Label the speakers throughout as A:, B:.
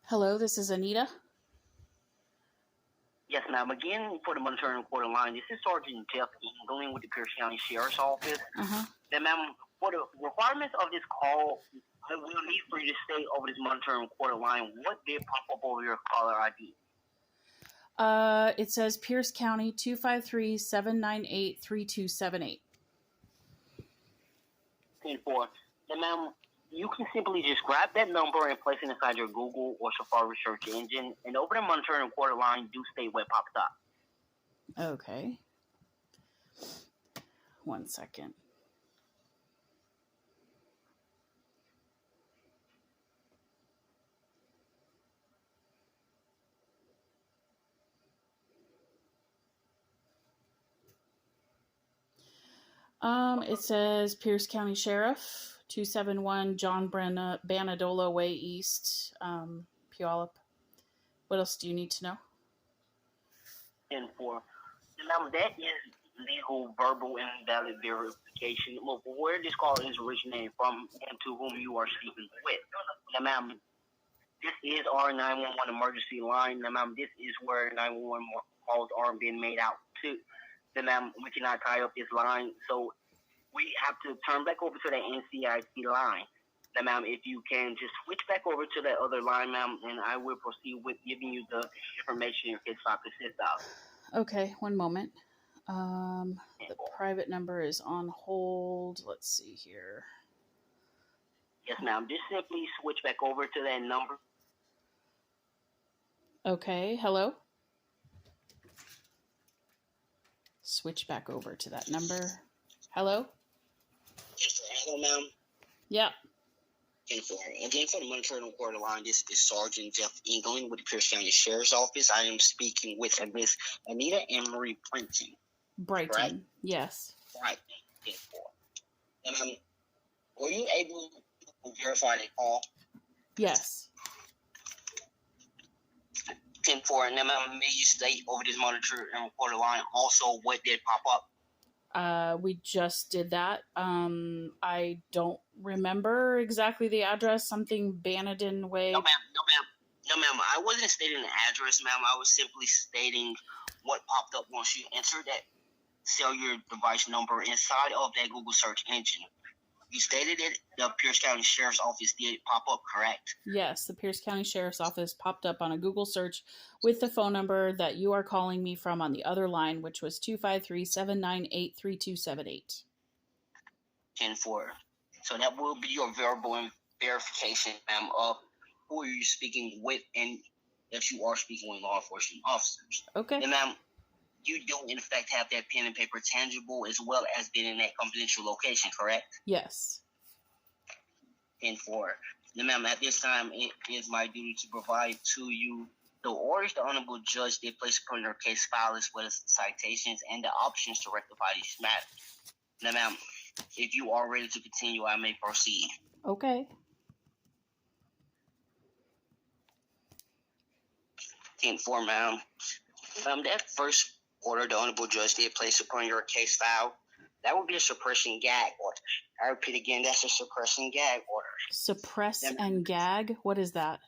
A: Hello, this is Anita.
B: Yes, ma'am. Again, for the monitoring recorder line, this is Sergeant Jeff England with the Pierce County Sheriff's Office. Then, ma'am, for the requirements of this call, we'll need for you to stay over this monitoring recorder line. What did pop up over your caller ID?
A: It says Pierce County 253-798-3278.
B: 10-4. Then, ma'am, you can simply just grab that number and place it inside your Google or Safari search engine, and over the monitoring recorder line, do state what pops up.
A: Okay. 1 second. It says Pierce County Sheriff, 271 John Banadola Way East, Puyallup. What else do you need to know?
B: 10-4. Now, that is legal, verbal, and valid verification. Well, where this call is originating from and to whom you are speaking with. Now, ma'am, this is our 911 emergency line. Now, ma'am, this is where 911 calls are being made out to. Then, ma'am, we cannot tie up this line, so we have to turn back over to the NCIC line. Now, ma'am, if you can just switch back over to that other line, ma'am, and I will proceed with giving you the information your case file consists of.
A: Okay, 1 moment. The private number is on hold. Let's see here.
B: Yes, ma'am. Just simply switch back over to that number.
A: Okay, hello? Switch back over to that number. Hello?
B: Hello, ma'am.
A: Yeah.
B: Again, for the monitoring recorder line, this is Sergeant Jeff England with the Pierce County Sheriff's Office. I am speaking with Miss Anita Emery Brighton.
A: Brighton,
B: right?
A: Yes.
B: Right. 10-4. Were you able to verify the call?
A: Yes.
B: 10-4. And then, ma'am, may you state over this monitoring recorder line also what did pop up?
A: We just did that. I don't remember exactly the address. Something Banadon Way.
B: No, ma'am. I wasn't stating the address, ma'am. I was simply stating what popped up once you entered that cellular device number inside of that Google search engine. You stated it. The Pierce County Sheriff's Office did pop up, correct?
A: Yes, the Pierce County Sheriff's Office popped up on a Google search with the phone number that you are calling me from on the other line, which was 253-798-3278.
B: 10-4. So that will be your verbal verification, ma'am, of who are you speaking with and that you are speaking with law enforcement officers.
A: Okay.
B: And, ma'am, you do, in fact, have that pen and paper tangible as well as being in that confidential location, correct?
A: Yes.
B: 10-4. Now, ma'am, at this time, it is my duty to provide to you the orders the Honorable Judge did place upon your case file as well as citations and the options to rectify these matters. Now, ma'am, if you are ready to continue, I may proceed.
A: Okay.
B: 10-4, ma'am. That first order the Honorable Judge did place upon your case file, that would be a suppression gag order. I repeat again, that's a suppression gag order.
A: Suppress and gag? What is that?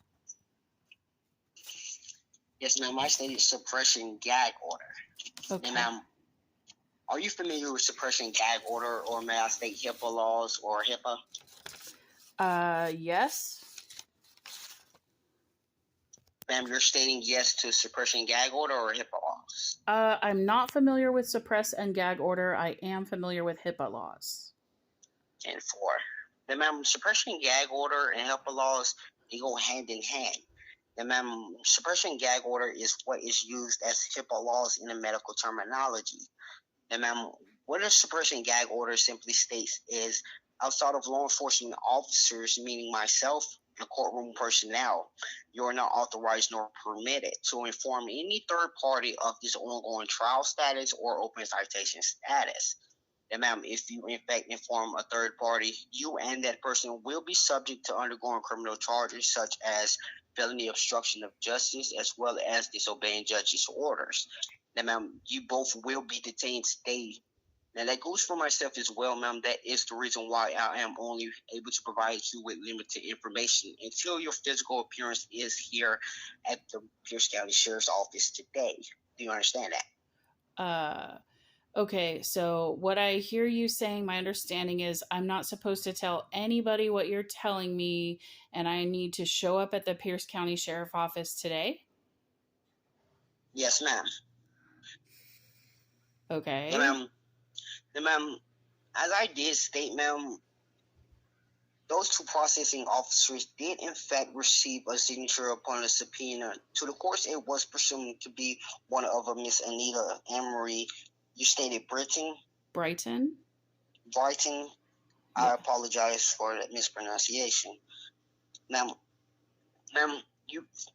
B: Yes, ma'am. I stated suppression gag order.
A: Okay.
B: And, ma'am, are you familiar with suppression gag order, or may I state HIPAA laws or HIPAA?
A: Yes.
B: Ma'am, you're stating yes to suppression gag order or HIPAA laws?
A: I'm not familiar with suppress and gag order. I am familiar with HIPAA laws.
B: 10-4. Then, ma'am, suppression gag order and HIPAA laws, they go hand in hand. Then, ma'am, suppression gag order is what is used as HIPAA laws in the medical terminology. Then, ma'am, what a suppression gag order simply states is outside of law enforcement officers, meaning myself, and courtroom personnel, you are not authorized nor permitted to inform any third party of this ongoing trial status or open citation status. And, ma'am, if you in fact inform a third party, you and that person will be subject to undergoing criminal charges such as felony obstruction of justice as well as disobeying judge's orders. Now, ma'am, you both will be detained today Now, that goes for myself as well, ma'am. That is the reason why I am only able to provide you with limited information until your physical appearance is here at the Pierce County Sheriff's Office today. Do you understand that?
A: Okay, so what I hear you saying, my understanding is I'm not supposed to tell anybody what you're telling me, and I need to show up at the Pierce County Sheriff Office today?
B: Yes, ma'am.
A: Okay.
B: Ma'am, as I did state, ma'am, those two processing officers did in fact receive a signature upon a subpoena. To the courts, it was presumed to be one of a Miss Anita Amory. You stated Brighton?
A: Brighton?
B: Yeah. I apologize for that mispronunciation. Ma'am,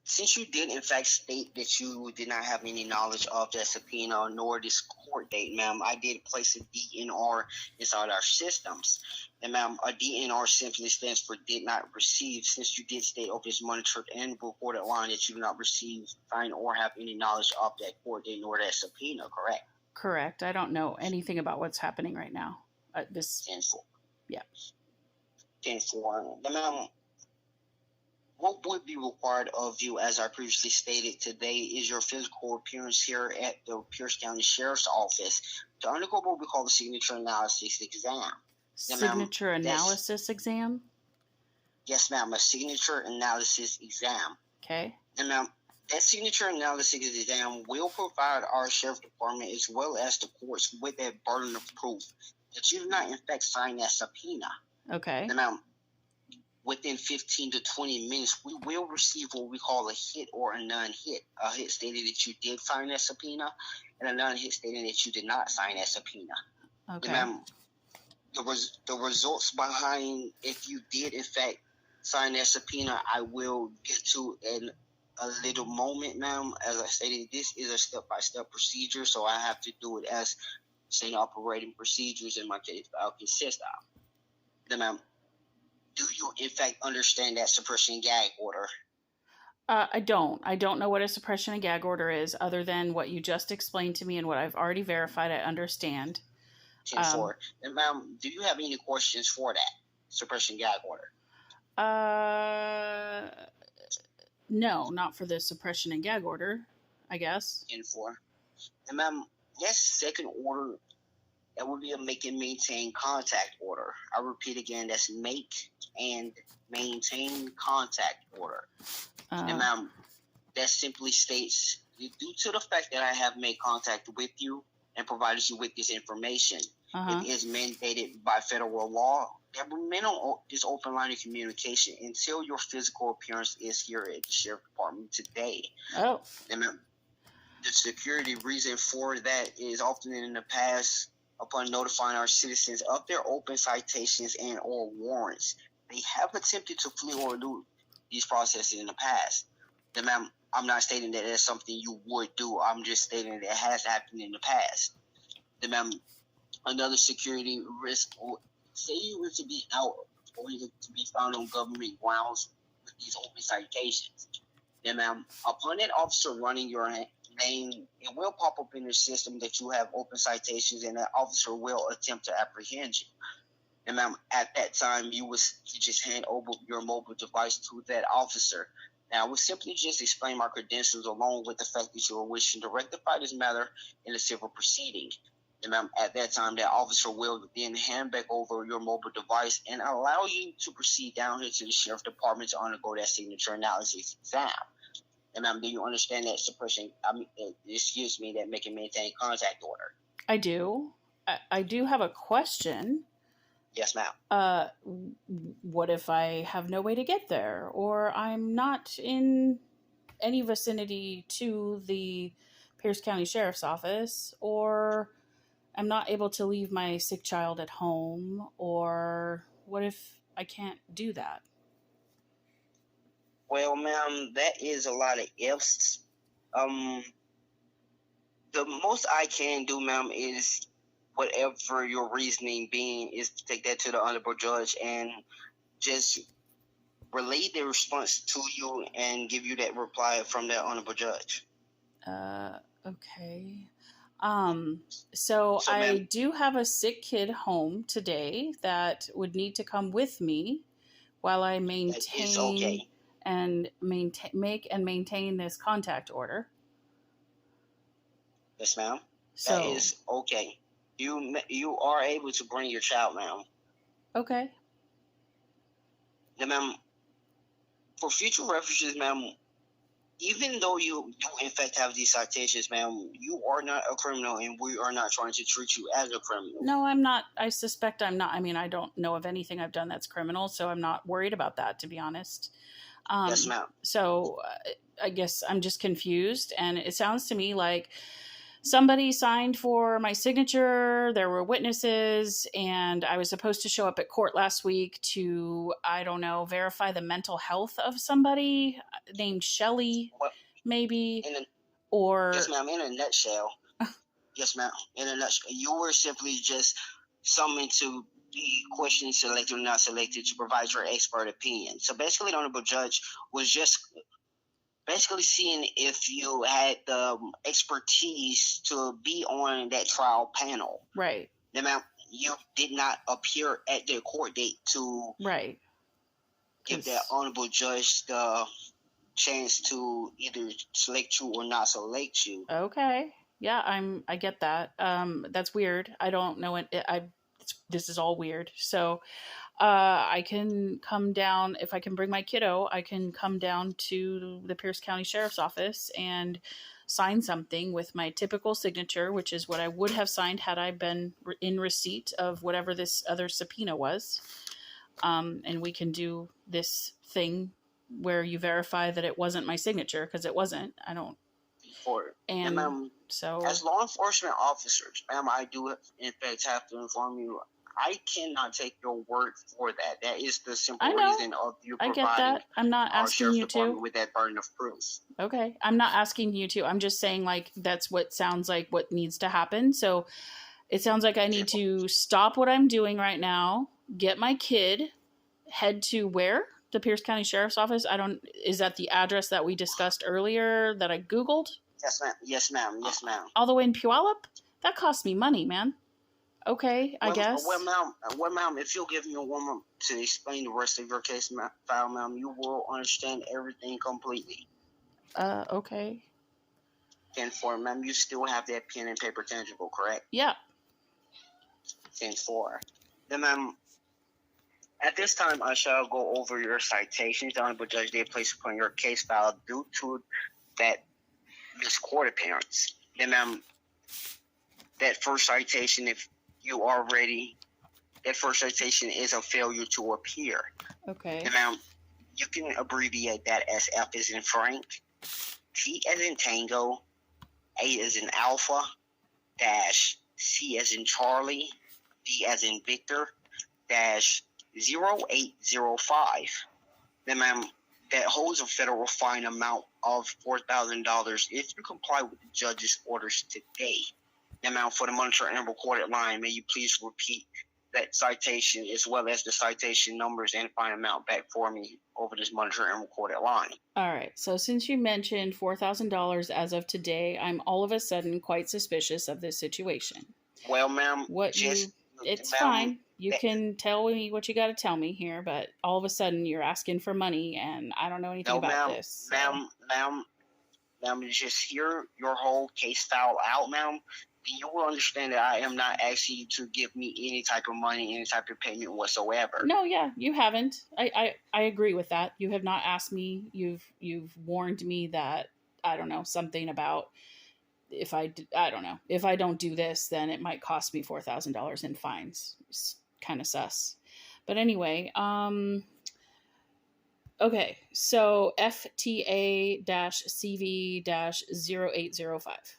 B: since you did in fact state that you did not have any knowledge of that subpoena nor this court date, ma'am, I did place a DNR inside our systems. And ma'am, a DNR simply stands for did not receive, since you did state over this monitored and recorded line that you did not receive, find, or have any knowledge of that court date nor that subpoena, correct?
A: Correct. I don't know anything about what's happening right now. This
B: 10-4.
A: Yeah.
B: 10-4. Ma'am, what would be required of you, as I previously stated today, is your physical appearance here at the Pierce County Sheriff's Office to undergo what we call the signature analysis exam.
A: Signature analysis exam?
B: Yes, ma'am, a signature analysis exam.
A: Okay.
B: And ma'am, that signature analysis exam will provide our Sheriff Department as well as the courts with that burden of proof that you did not in fact sign that subpoena.
A: Okay.
B: And ma'am, within 15 to 20 minutes, we will receive what we call a hit or a non-hit. A hit stating that you did sign that subpoena, and a non-hit stating that you did not sign that subpoena.
A: Okay.
B: And the results behind if you did in fact sign that subpoena, I will get to in a little moment, ma'am. As I stated, this is a step-by-step procedure, so I have to do it as same operating procedures in my case I'll consist of. Then, ma'am, do you in fact understand that suppression and gag order?
A: I don't. I don't know what a suppression and gag order is, other than what you just explained to me and what I've already verified I understand.
B: 10-4. And ma'am, do you have any questions for that suppression gag order?
A: No, not for the suppression and gag order, I guess.
B: 10-4. And ma'am, yes, second order, that would be a make and maintain contact order. I repeat again, that's make and maintain contact order. And ma'am, that simply states, due to the fact that I have made contact with you and provided you with this information, it is mandated by federal law that remain on this open line of communication until your physical appearance is here at the Sheriff Department today.
A: Oh.
B: And ma'am, the security reason for that is often in the past, upon notifying our citizens of their open citations and or warrants, they have attempted to flee or elude these processes in the past. Then, ma'am, I'm not stating that that's something you would do. I'm just stating that it has happened in the past. Then, ma'am, another security risk, say you were to be out or to be found on government grounds with these open citations. Then, ma'am, upon that officer running your name, it will pop up in the system that you have open citations, and that officer will attempt to apprehend you. And ma'am, at that time, you just hand over your mobile device to that officer. Now, I will simply just explain my credentials along with the fact that you are wishing to rectify this matter in a civil proceeding. And ma'am, at that time, that officer will then hand back over your mobile device and allow you to proceed down here to the Sheriff Department to undergo that signature analysis exam. And ma'am, do you understand that suppression, that make and maintain contact order?
A: I do. I do have a question.
B: Yes, ma'am.
A: What if I have no way to get there, or I'm not in any vicinity to the Pierce County Sheriff's Office, or I'm not able to leave my sick child at home, or what if I can't do that?
B: Well, ma'am, that is a lot of ifs. The most I can do, ma'am, is whatever your reasoning being is to take that to the honorable judge and just relay the response to you and give you that reply from that honorable judge.
A: Okay. So
B: So,
A: I
B: ma'am,
A: do have a sick kid home today that would need to come with me while I
B: that is
A: maintain
B: okay.
A: and make and maintain this contact order.
B: Yes, ma'am. That
A: So,
B: is okay. You are able to bring your child, ma'am.
A: okay.
B: Now, ma'am, for future references, ma'am, even though you do in fact have these citations, ma'am, you are not a criminal, and we are not trying to treat you as a criminal.
A: No, I'm not. I suspect I'm not. I mean, I don't know of anything I've done that's criminal, so I'm not worried about that, to be honest.
B: Yes, ma'am.
A: So I guess I'm just confused, and it sounds to me like somebody signed for my signature. There were witnesses, and I was supposed to show up at court last week to, I don't know, verify the mental health of somebody named Shelly,
B: Well,
A: maybe,
B: in a, yes,
A: or
B: ma'am. In a nutshell, yes, ma'am. In a nutshell, you were simply just summoned to be questioned, selected or not selected, to provide your expert opinion. So basically, the honorable judge was just basically seeing if you had the expertise to be on that trial panel.
A: right,
B: Now, ma'am, you did not appear at the court date to
A: right,
B: give that
A: 'cause-
B: honorable judge the chance to either select you or not select you.
A: okay, yeah, I get that. That's weird. I don't know this is all weird. So I can come down if I can bring my kiddo. I can come down to the Pierce County Sheriff's Office and sign something with my typical signature, which is what I would have signed had I been in receipt of whatever this other subpoena was. And we can do this thing where you verify that it wasn't my signature, because it wasn't. I don't.
B: For and,
A: And
B: ma'am,
A: so
B: as law enforcement officers, ma'am, I do in fact have to inform you. I cannot take your word for that. That is the simple
A: I know.
B: reason of you
A: I get
B: providing
A: that. I'm not
B: our
A: asking
B: sheriff's
A: you
B: department
A: to.
B: with that burden of proof.
A: Okay. I'm not asking you to. I'm just saying, like, that's what sounds like what needs to happen. So it sounds like I need to stop what I'm doing right now, get my kid, head to where? The Pierce County Sheriff's Office? Is that the address that we discussed earlier that I Googled?
B: Yes, ma'am. Yes, ma'am. Yes, ma'am.
A: All the way in Puyallup? That costs me money, man. Okay, I guess.
B: Well, ma'am, if you'll give me a moment to explain the rest of your case file, ma'am, you will understand everything completely.
A: Okay.
B: And for ma'am, you still have that pen and paper tangible, correct?
A: Yeah.
B: 10-4. Then, ma'am, at this time, I shall go over your citations. The Honorable Judge did place upon your case file due to that missed court appearance. Then, ma'am, that first citation, if you are ready, that first citation is a failure to appear.
A: Okay.
B: Then, ma'am, you can abbreviate that as F as in Frank, T as in Tango, A as in Alpha, dash C as in Charlie, V as in Victor, dash 0805. Then, ma'am, that holds a federal fine amount of $4,000 if you comply with the judge's orders today. Then, ma'am, for the monitoring and recorded line, may you please repeat that citation as well as the citation numbers and fine amount back for me over this monitoring and recorded line.
A: All right. So since you mentioned $4,000 as of today, I'm all of a sudden quite suspicious of this situation.
B: Well, ma'am,
A: It's fine. You can tell me what you got to tell me here, but all of a sudden you're asking for money, and I don't know anything about this. So.
B: Ma'am, just hear your whole case file out, ma'am. You will understand that I am not asking you to give me any type of money, any type of payment whatsoever.
A: No, yeah, you haven't. I agree with that. You have not asked me. You've warned me that, I don't know, something about if I don't do this, then it might cost me $4,000 in fines. It's kind of sus. But anyway, okay, so FTA-CV-0805.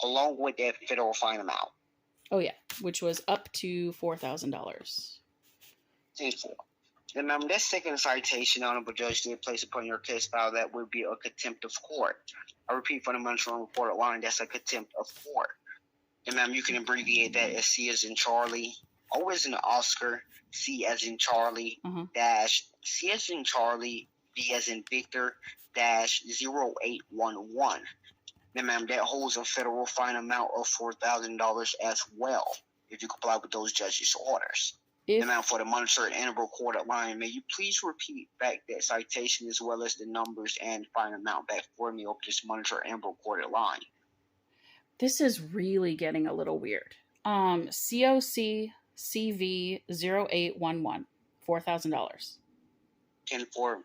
B: Along with that federal fine amount.
A: Oh yeah, which was up to $4,000.
B: Then, ma'am, that second citation, Honorable Judge did place upon your case file, that would be a contempt of court. I repeat, for the monitoring reported line, that's a contempt of court. And, ma'am, you can abbreviate that as C as in Charlie, O as in Oscar, C as in Charlie, dash C as in Charlie, V as in Victor, dash 0811. Then, ma'am, that holds a federal fine amount of $4,000 as well if you comply with those judge's orders. And now for the monitored and recorded line, may you please repeat back that citation as well as the numbers and fine amount back for me over this monitored and recorded line.
A: This is really getting a little weird. COC CV 0811, $4,000.
B: And for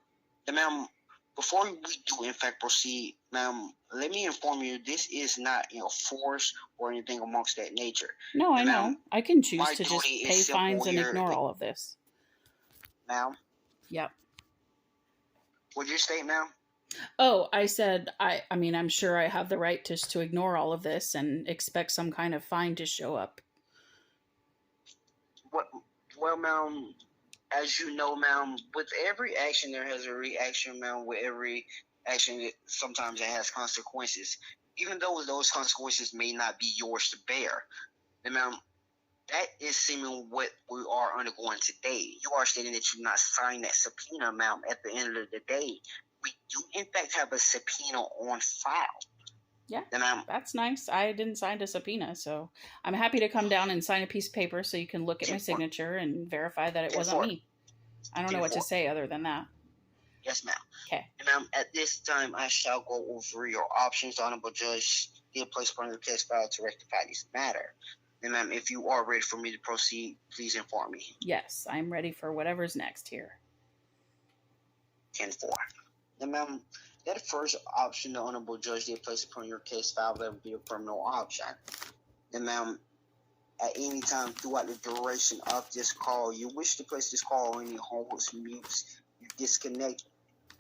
B: the ma'am, before we do in fact proceed, ma'am, let me inform you, this is not force or anything amongst that nature.
A: No, I know. I can choose to just pay
B: simple
A: fines and
B: here.
A: ignore all of this.
B: Ma'am?
A: Yep.
B: What'd you state, ma'am?
A: Oh, I said, I mean, I'm sure I have the right to ignore all of this and expect some kind of fine to show up.
B: Well, ma'am, as you know, ma'am, with every action there has a reaction, ma'am. With every action, sometimes it has consequences. Even though those consequences may not be yours to bear. And, ma'am, that is seeming what we are undergoing today. You are stating that you not signed that subpoena, ma'am. At the end of the day, we do, in fact, have a subpoena on file.
A: Yeah,
B: and
A: that's nice. I didn't sign a subpoena, so I'm happy to come down and sign a piece of paper so you can look at my signature and verify that it wasn't me. I don't know what to say other than that.
B: Yes, ma'am.
A: Okay.
B: And, ma'am, at this time, I shall go over your options. The Honorable Judge did place upon your case file to rectify this matter. And, ma'am, if you are ready for me to proceed, please inform me.
A: Yes, I'm ready for whatever's next here.
B: 10-4. And, ma'am, that first option the Honorable Judge did place upon your case file, that would be a criminal option. And, ma'am, at any time throughout the duration of this call, you wish to place this call on any holds, mutes, you disconnect,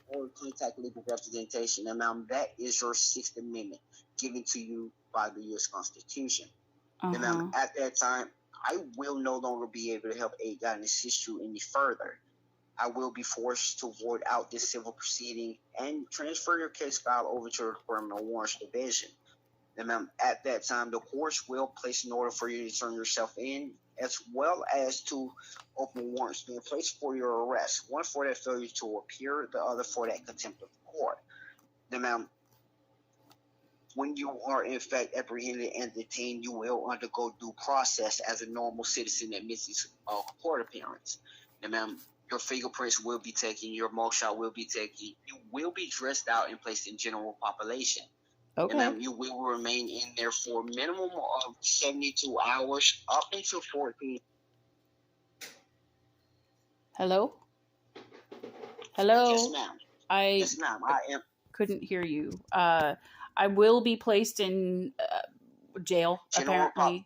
B: or contact legal representation. And, ma'am, that is your Sixth Amendment given to you by the U.S. Constitution. And, ma'am, at that time, I will no longer be able to help aid, guide, and assist you any further. I will be forced to void out this civil proceeding and transfer your case file over to the Criminal Warrants Division. And, ma'am, at that time, the courts will place an order for you to turn yourself in, as well as to open warrants being placed for your arrest. One for that failure to appear, the other for that contempt of court. Then, ma'am, when you are in fact apprehended and detained, you will undergo due process as a normal citizen that misses a court appearance. And, ma'am, your fingerprints will be taken, your mugshot will be taken, you will be dressed out and placed in general population.
A: Okay.
B: And, ma'am, you will remain in there for a minimum of 72 hours up until 14.
A: Hello? Hello?
B: Yes, ma'am. Yes, ma'am. I am.
A: Couldn't hear you. I will be placed in jail, apparently.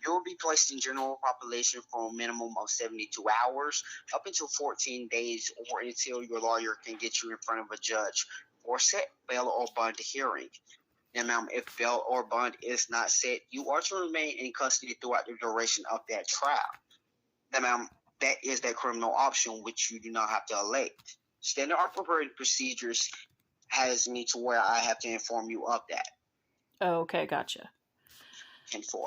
B: You will be placed in general population for a minimum of 72 hours, up until 14 days, or until your lawyer can get you in front of a judge for set bail or bond hearing. And, ma'am, if bail or bond is not set, you are to remain in custody throughout the duration of that trial. And, ma'am, that is that criminal option which you do not have to elect. Standard operating procedures has me to where I have to inform you of that.
A: Oh, okay, gotcha.
B: 10-4.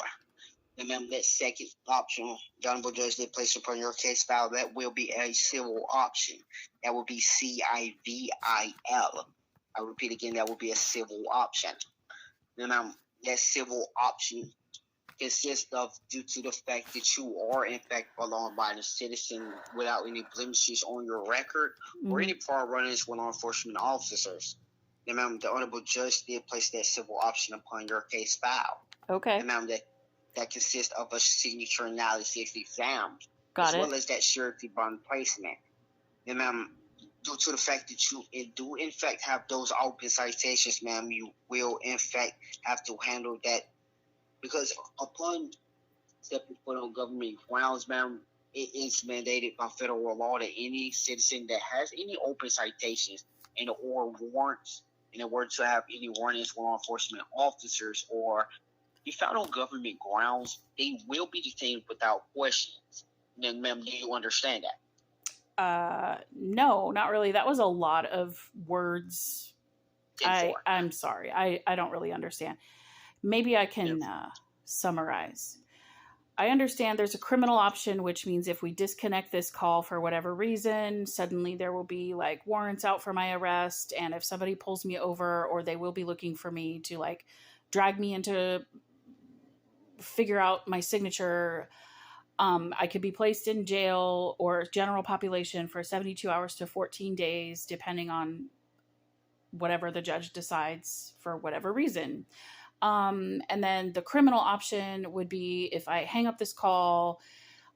B: And, ma'am, that second option, the Honorable Judge did place upon your case file, that will be a civil option. That will be CIVIL. I repeat again, that will be a civil option. And, ma'am, that civil option consists of, due to the fact that you are in fact a law-abiding citizen without any blemishes on your record or any prior run-ins with law enforcement officers. And, ma'am, the Honorable Judge did place that civil option upon your case file.
A: Okay.
B: And, ma'am, that consists of a signature analysis exam,
A: well
B: as that surety bond placement. And, ma'am, due to the fact that you do in fact have those open citations, ma'am, you will in fact have to handle that, because upon stepping foot on government grounds, ma'am, it is mandated by federal law that any citizen that has any open citations and or warrants, in order to have any warnings with law enforcement officers or be found on government grounds, they will be detained without questions. And, ma'am, do you understand that?
A: No, not really. That was a lot of words. I'm sorry. I don't really understand. Maybe I can summarize. I understand there's a criminal option, which means if we disconnect this call for whatever reason, suddenly there will be like warrants out for my arrest. And if somebody pulls me over, or they will be looking for me to like drag me into figure out my signature, I could be placed in jail or general population for 72 hours to 14 days, depending on whatever the judge decides for whatever reason. And then the criminal option would be if I hang up this call.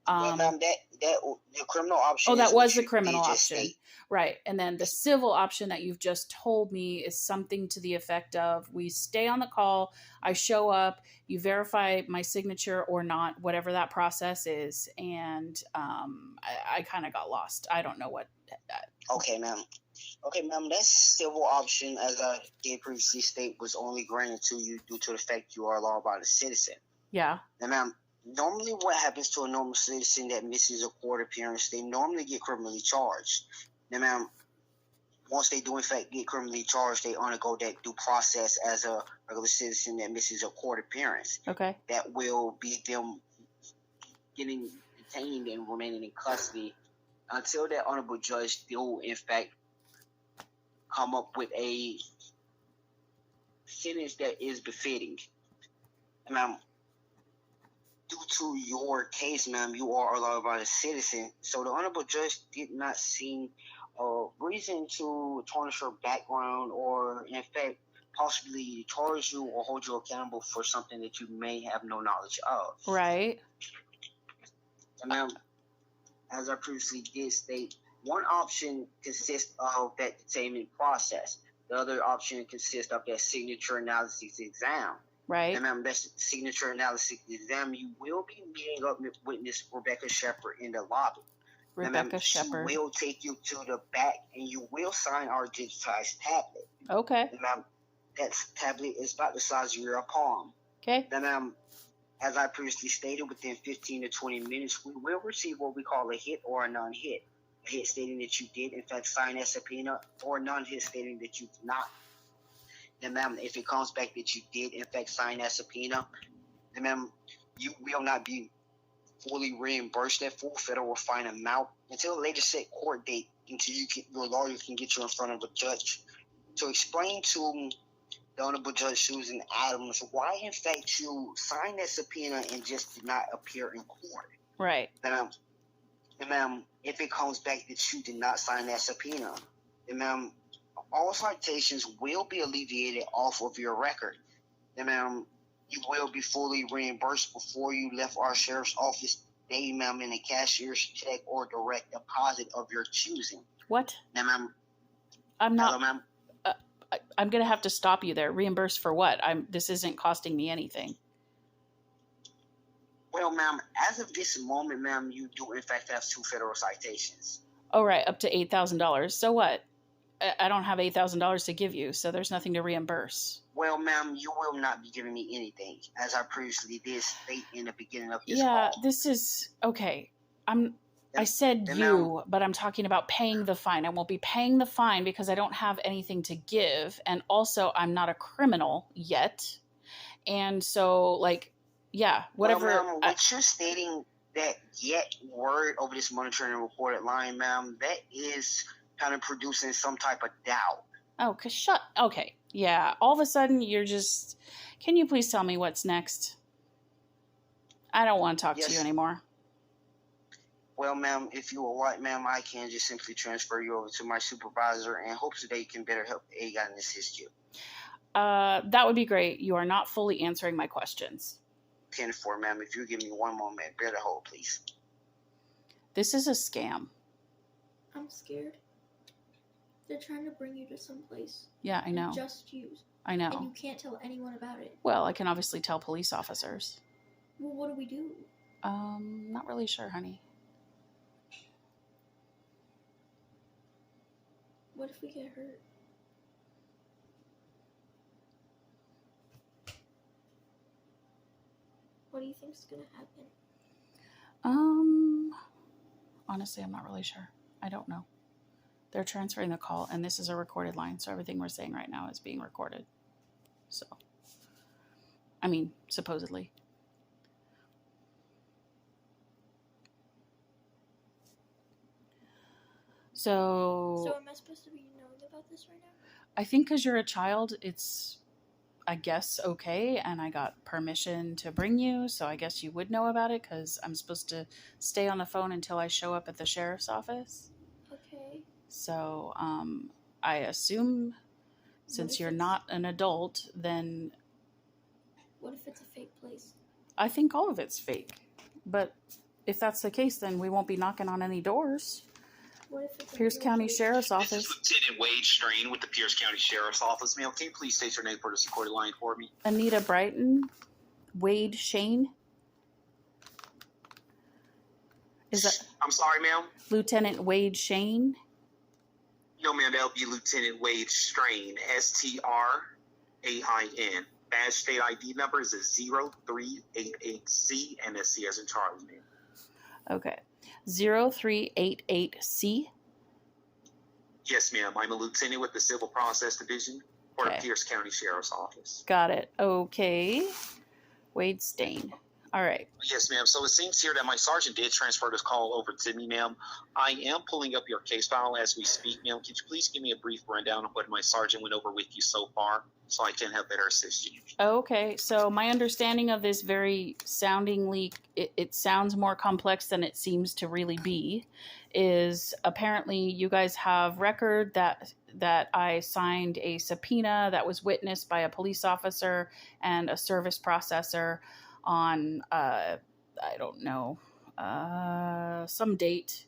B: Well, ma'am, that the criminal option.
A: Oh, that
B: is
A: was
B: what
A: the
B: you
A: criminal
B: did just
A: option.
B: state.
A: Right. And then the civil option that you've just told me is something to the effect of we stay on the call, I show up, you verify my signature or not, whatever that process is. And I kind of got lost. I don't know what.
B: Okay, ma'am. Okay, ma'am, that civil option, as I did previously state, was only granted to you due to the fact you are a law-abiding citizen.
A: Yeah.
B: Now, ma'am, normally what happens to a normal citizen that misses a court appearance, they normally get criminally charged. Now, ma'am, once they do in fact get criminally charged, they undergo that due process as a regular citizen that misses a court appearance.
A: Okay.
B: That will be them getting detained and remaining in custody until that honorable judge do in fact come up with a sentence that is befitting. Ma'am, due to your case, ma'am, you are a law-abiding citizen, so the honorable judge did not see a reason to tarnish your background or, in fact, possibly charge you or hold you accountable for something that you may have no knowledge of.
A: Right.
B: And ma'am, as I previously did state, one option consists of that detainment process. The other option consists of that signature analysis exam.
A: Right.
B: And ma'am, that signature analysis exam, you will be meeting up with Miss Rebecca Shepard in the lobby.
A: Rebecca Shepard.
B: She will take you to the back and you will sign our digitized tablet.
A: Okay.
B: And ma'am, that tablet is about the size of your palm.
A: Okay.
B: Then ma'am, as I previously stated, within 15 to 20 minutes, we will receive what we call a hit or a non-hit. A hit stating that you did, in fact, sign that subpoena, or a non-hit stating that you did not. Then, ma'am, if it comes back that you did, in fact, sign that subpoena, then, ma'am, you will not be fully reimbursed that full federal fine amount until a later set court date, until your lawyer can get you in front of the judge to explain to the Honorable Judge Susan Adams why, in fact, you signed that subpoena and just did not appear in court.
A: Right.
B: Then, ma'am, if it comes back that you did not sign that subpoena, then, ma'am, all citations will be alleviated off of your record. Then, ma'am, you will be fully reimbursed before you left our sheriff's office today, ma'am, in a cashier's check or direct deposit of your choosing.
A: What?
B: Now, ma'am.
A: I'm not.
B: Hello, ma'am.
A: I'm going to have to stop you there. Reimbursed for what? This isn't costing me anything.
B: Well, ma'am, as of this moment, ma'am, you do in fact have 2 federal citations.
A: Oh, right. Up to $8,000. So what? I don't have $8,000 to give you, so there's nothing to reimburse.
B: Well, ma'am, you will not be giving me anything, as I previously did state in the beginning of this
A: Yeah,
B: call.
A: this is okay. I said
B: Then,
A: you, but I'm talking about paying the fine. I won't be paying the fine because I don't have anything to give, and also I'm not a criminal yet. And so, like, yeah, whatever.
B: Well, ma'am, what you're stating, that yet word over this monitoring and recorded line, ma'am, that is kind of producing some type of doubt.
A: Oh, okay. Yeah, all of a sudden you're just, can you please tell me what's next? I don't want to talk to you anymore.
B: Well, ma'am, if you would like, ma'am, I can just simply transfer you over to my supervisor and hopes that they can better help aid and assist you.
A: That would be great. You are not fully answering my questions.
B: 10-4, ma'am. If you give me one moment, bear the hold, please.
A: This is a scam.
C: I'm scared. They're trying to bring you to some place.
A: Yeah, I know.
C: Just use.
A: I know.
C: And you can't tell anyone about it.
A: Well, I can obviously tell police officers.
C: Well, what do we do?
A: Not really sure, honey.
C: What if we get hurt? What do you think is going to happen?
A: Honestly, I'm not really sure. I don't know. They're transferring the call, and this is a recorded line, so everything we're saying right now is being recorded. So, I mean, supposedly.
C: So am I supposed to be knowing about this right now?
A: I think because you're a child, it's, I guess, okay. And I got permission to bring you. So I guess you would know about it because I'm supposed to stay on the phone until I show up at the sheriff's office.
C: Okay.
A: So I assume since you're not an adult, then
C: What if it's a fake place?
A: I think all of it's fake. But if that's the case, then we won't be knocking on any doors.
C: What if it's a
A: Pierce
C: real
A: County
C: place?
A: Sheriff's
D: This
A: Office.
D: is Lieutenant Wade Strain with the Pierce County Sheriff's Office. Ma'am, can you please state your name for this recorded line for me?
A: Anita Brighton. Wade Shane. Is that
D: I'm sorry, ma'am.
A: Lieutenant Wade Shane?
D: No, ma'am, that'll be Lieutenant Wade Strain, STRAIN. Badge state ID number is a 0388C, and it's C as in Charlie, ma'am.
A: Okay. 0388C.
D: Yes, ma'am. I'm a lieutenant with the Civil Process Division for
A: Okay.
D: the Pierce County Sheriff's Office.
A: Got it. Okay. Wade Stain. All right.
D: Yes, ma'am. So it seems here that my sergeant did transfer this call over to me, ma'am. I am pulling up your case file as we speak, ma'am. Could you please give me a brief rundown of what my sergeant went over with you so far so I can help better assist you?
A: Okay. So my understanding of this very soundingly, it sounds more complex than it seems to really be, is apparently you guys have record that I signed a subpoena that was witnessed by a police officer and a service processor on I don't know, some date,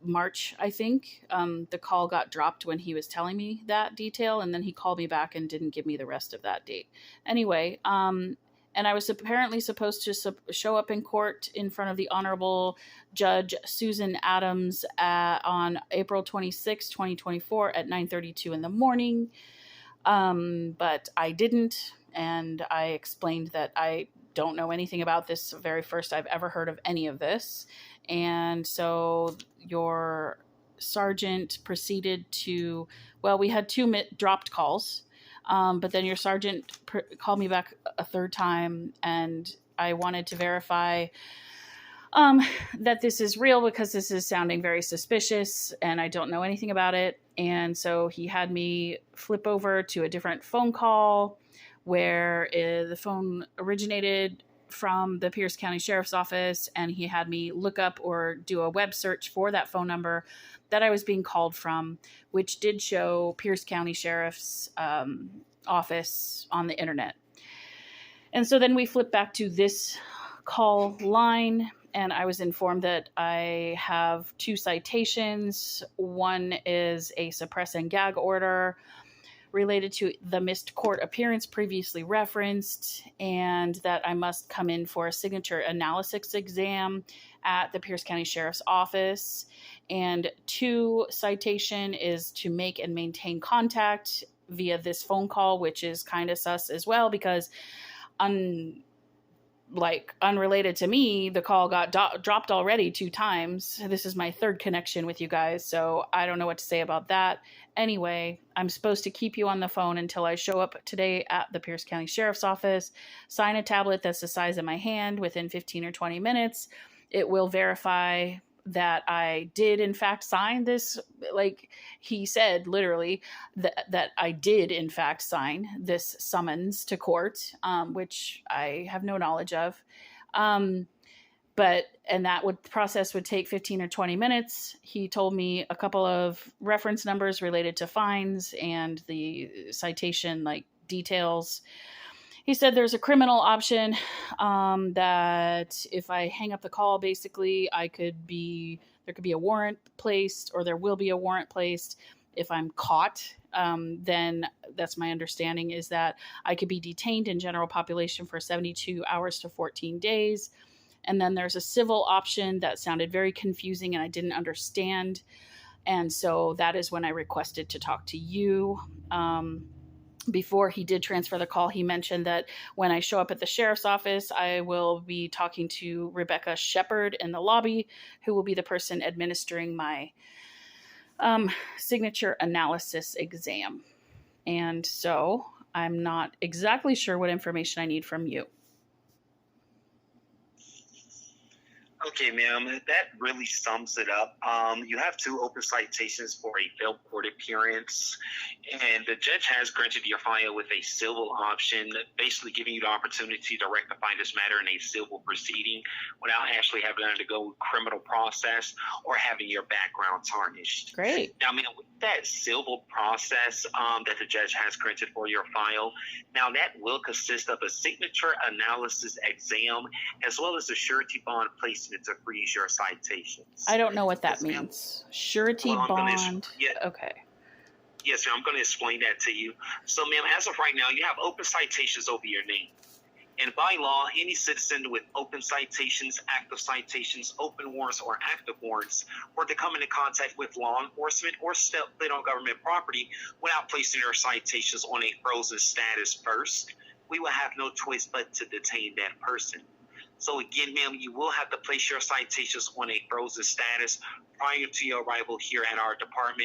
A: March, I think. The call got dropped when he was telling me that detail, and then he called me back and didn't give me the rest of that date. Anyway, and I was apparently supposed to show up in court in front of the Honorable Judge Susan Adams on April 26, 2024 at 9:32 in the morning. But I didn't, and I explained that I don't know anything about this, very first I've ever heard of any of this. And so your sergeant proceeded to, well, we had two dropped calls, but then your sergeant called me back a third time, and I wanted to verify that this is real because this is sounding very suspicious and I don't know anything about it. And so he had me flip over to a different phone call where the phone originated from the Pierce County Sheriff's Office, and he had me look up or do a web search for that phone number that I was being called from, which did show Pierce County Sheriff's Office on the internet. And so then we flipped back to this call line, and I was informed that I have two citations. One is a suppress and gag order related to the missed court appearance previously referenced, and that I must come in for a signature analysis exam at the Pierce County Sheriff's Office. And two, citation is to make and maintain contact via this phone call, which is kind of sus as well because unrelated to me, the call got dropped already 2 times. This is my third connection with you guys, so I don't know what to say about that. Anyway, I'm supposed to keep you on the phone until I show up today at the Pierce County Sheriff's Office, sign a tablet that's the size of my hand within 15 or 20 minutes. It will verify that I did in fact sign this, like he said literally that I did in fact sign this summons to court, which I have no knowledge of. And that process would take 15 or 20 minutes. He told me a couple of reference numbers related to fines and the citation details. He said there's a criminal option that if I hang up the call, basically there could be a warrant placed, or there will be a warrant placed. If I'm caught, then that's my understanding, is that I could be detained in general population for 72 hours to 14 days. And then there's a civil option that sounded very confusing and I didn't understand. And so that is when I requested to talk to you. Before he did transfer the call, he mentioned that when I show up at the sheriff's office, I will be talking to Rebecca Shepard in the lobby, who will be the person administering my signature analysis exam. And so I'm not exactly sure what information I need from you.
D: Okay, ma'am, that really sums it up. You have 2 open citations for a failed court appearance, and the judge has granted your file with a civil option, basically giving you the opportunity to rectify this matter in a civil proceeding without actually having to undergo criminal process or having your background tarnished.
A: Great.
D: Now, ma'am, with that civil process that the judge has granted for your file, now that will consist of a signature analysis exam as well as a surety bond placement to freeze your citations.
A: I don't know what that
D: Yes, ma'am.
A: means. Surety
D: Well, I'm gonna-
A: bond.
D: yeah.
A: Okay.
D: Yes, sir. I'm going to explain that to you. So, ma'am, as of right now, you have open citations over your name. And by law, any citizen with open citations, active citations, open warrants, or active warrants were to come into contact with law enforcement or step foot on government property without placing their citations on a frozen status first, we will have no choice but to detain that person. So again, ma'am, you will have to place your citations on a frozen status prior to your arrival here at our department.